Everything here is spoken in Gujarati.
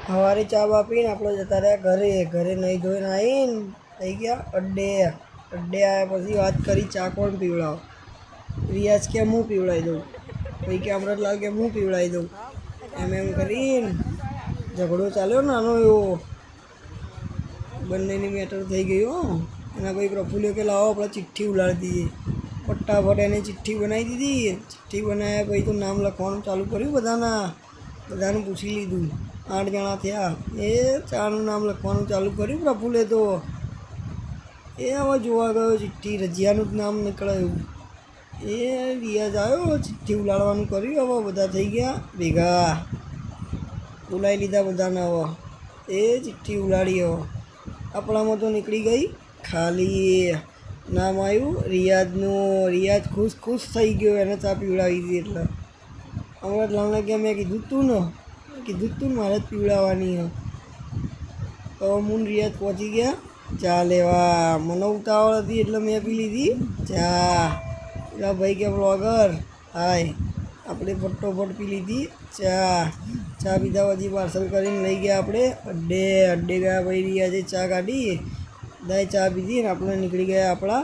સવારે ચા બા પીને આપણે જતા રહ્યા ઘરે નહીં ધોઈને આવીને થઈ ગયા અડ્ડે આવ્યા પછી વાત કરી ચા કોણ પીવડાવો. રિયાઝ કે હું પીવડાવી દઉં, પછી કે અમૃતલાલ કે હું પીવડાવી દઉં. એમ કરીને ઝઘડો ચાલ્યો નાનો એવો, બંનેની મેટર થઈ ગયો. એના પછી પ્રફુલ્યો કે લાવો આપણે ચિઠ્ઠી ઉલાડી દઈએ. ફટાફટ એને ચિઠ્ઠી બનાવી દીધી. ચિઠ્ઠી બનાવ્યા પછી તો નામ લખવાનું ચાલુ કર્યું બધાને પૂછી લીધું. 8 જણા થયા. એ ચાનું નામ લખવાનું ચાલુ કર્યું પ્રફુલ્લે તો. એ હવે જોવા ગયો ચિઠ્ઠી, રજિયાનું જ નામ નીકળાયું. એ રિયાઝ આવ્યો, ચિઠ્ઠી ઉલાડવાનું કર્યું. હવે બધા થઈ ગયા ભેગા, બોલાવી લીધા બધાને. હવે એ ચિઠ્ઠી ઉલાડી. હવે આપણામાં તો નીકળી ગઈ ખાલી. નામ આવ્યું રિયાઝનું. રિયાઝ ખુશ થઈ ગયો, એને ચા પીવડાવી દીધી એટલે. અમૃતલાલને કે મેં કીધું તું મારે જ પીવડાવવાની હે. તો હું રિયાઝ પહોંચી ગયા ચા લેવા. મને ઉતાવળ હતી એટલે મેં પી લીધી ચા. પેલા ભાઈ કે બ્લોગર હાય, આપણે ફટોફટ પી લીધી ચા પીધા પછી પાર્સલ કરીને લઈ ગયા આપણે અડ્ડે ગયા. ભાઈ રિયાઝે ચા કાઢી, બધાએ ચા પીધી ને આપણે નીકળી ગયા આપણા